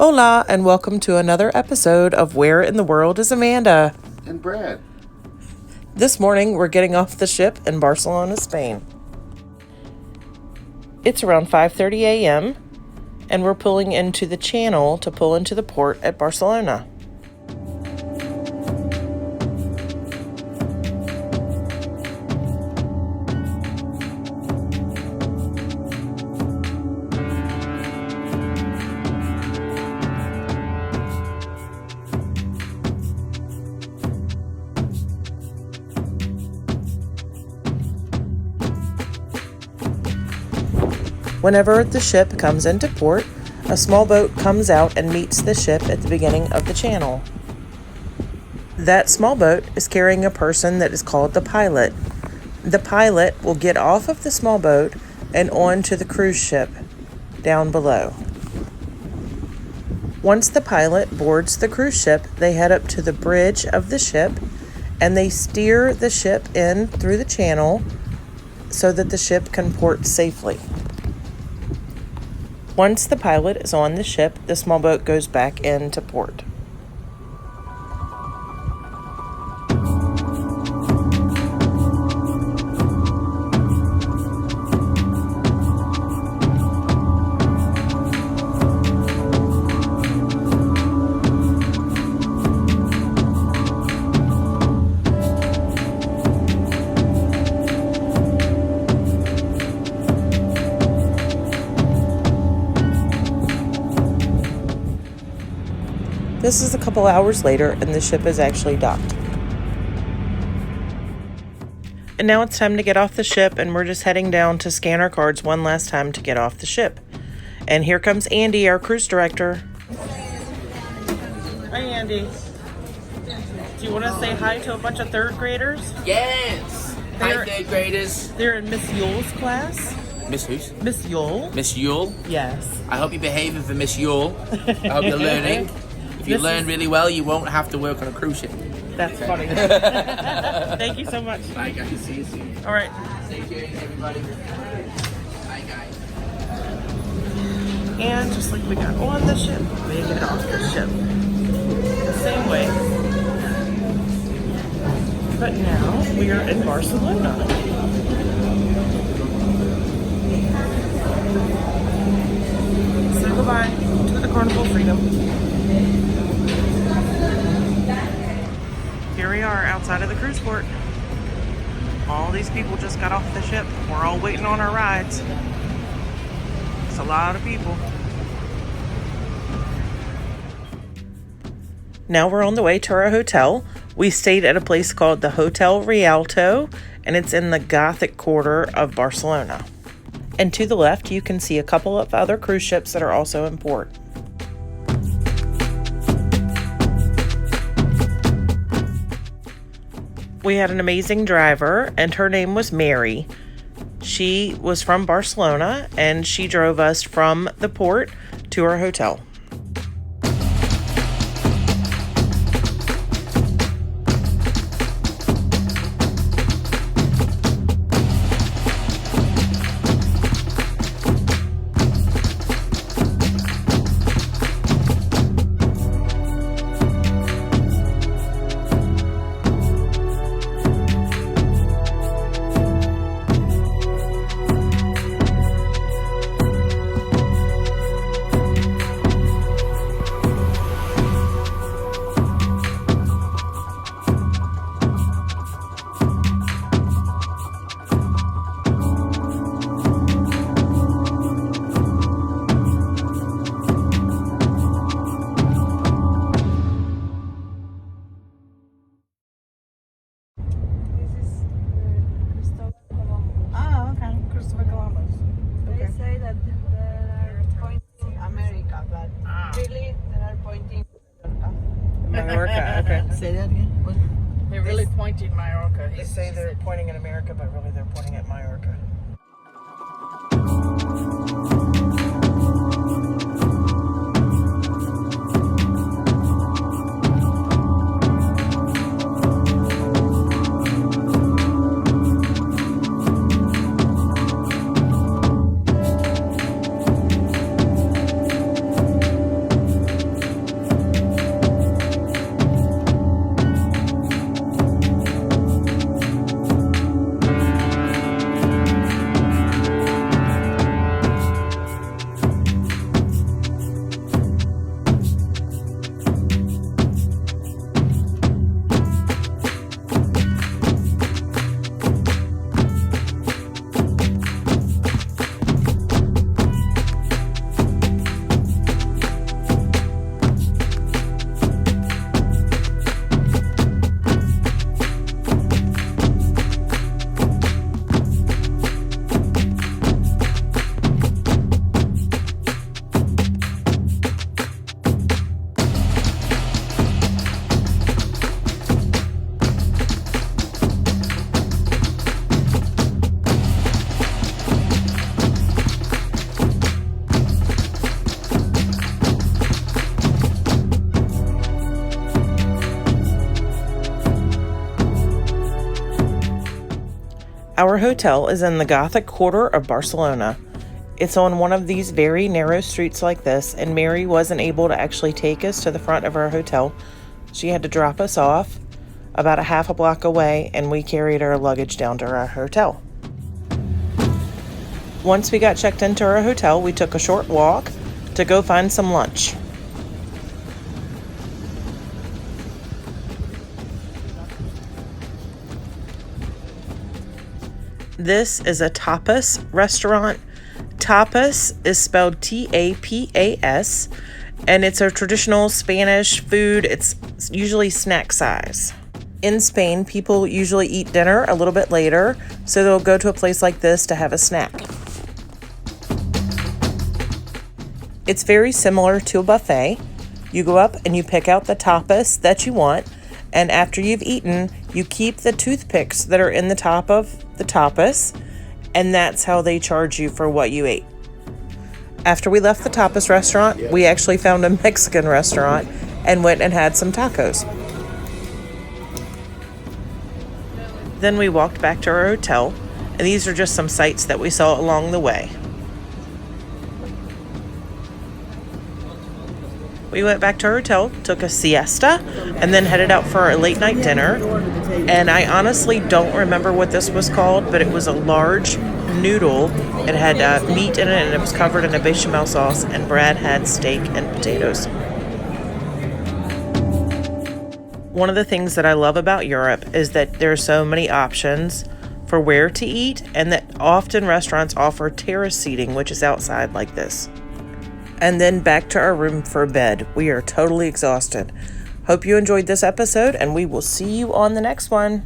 Hola, and welcome to another episode of Where in the World is Amanda? And Brad. This morning, we're getting off the ship in Barcelona, Spain. It's around 5:30 a.m., and we're pulling into the channel to pull into the port at Barcelona. Whenever the ship comes into port, a small boat comes out and meets the ship at the beginning of the channel. That small boat is carrying a person that is called the pilot. The pilot will get off of the small boat and onto the cruise ship down below. Once the pilot boards the cruise ship, they head up to the bridge of the ship and they steer the ship in through the channel so that the ship can port safely. Once the pilot is on the ship, the small boat goes back into port. This is a couple hours later, and the ship is actually docked. And now it's time to get off the ship, and we're just heading down to scan our cards one last time to get off the ship. And here comes Andy, our cruise director. Hi, Andy. Do you want to say hi to a bunch of third graders? Yes! Hi, third graders. They're in Miss Yule's class. Miss who's? Miss Yule. Miss Yule? Yes. I hope you're behaving for Miss Yule. I hope you're learning. If you learn really well, you won't have to work on a cruise ship. That's funny. Thank you so much. Bye, guys. See you soon. All right. Safe journey, everybody. Bye, guys. And just like we got on the ship, we get off the ship the same way. But now we are in Barcelona. Say goodbye to the Carnival Freedom. Here we are outside of the cruise port. All these people just got off the ship. We're all waiting on our rides. It's a lot of people. Now we're on the way to our hotel. We stayed at a place called the Hotel Rialto, and it's in the Gothic Quarter of Barcelona. And to the left, you can see a couple of other cruise ships that are also in port. We had an amazing driver, and her name was Mary. She was from Barcelona, and she drove us from the port to our hotel. Mallorca, okay. Say that again? What? They're really pointing Mallorca. They say they're pointing at America, but really they're pointing at Mallorca. Our hotel is in the Gothic Quarter of Barcelona. It's on one of these very narrow streets like this, and Mary wasn't able to actually take us to the front of our hotel. She had to drop us off about a half a block away, and we carried our luggage down to our hotel. Once we got checked into our hotel, we took a short walk to go find some lunch. This is a tapas restaurant. Tapas is spelled T-A-P-A-S, and it's a traditional Spanish food. It's usually snack size. In Spain, people usually eat dinner a little bit later, so they'll go to a place like this to have a snack. It's very similar to a buffet. You go up and you pick out the tapas that you want, and after you've eaten, you keep the toothpicks that are in the top of the tapas, and that's how they charge you for what you ate. After we left the tapas restaurant, we actually found a Mexican restaurant and went and had some tacos. Then we walked back to our hotel, and these are just some sights that we saw along the way. We went back to our hotel, took a siesta, and then headed out for our late night dinner. And I honestly don't remember what this was called, but it was a large noodle. It had meat in it, and it was covered in a bechamel sauce, and Brad had steak and potatoes. One of the things that I love about Europe is that there are so many options for where to eat, and that often restaurants offer terrace seating, which is outside like this. And then back to our room for bed. We are totally exhausted. Hope you enjoyed this episode, and we will see you on the next one.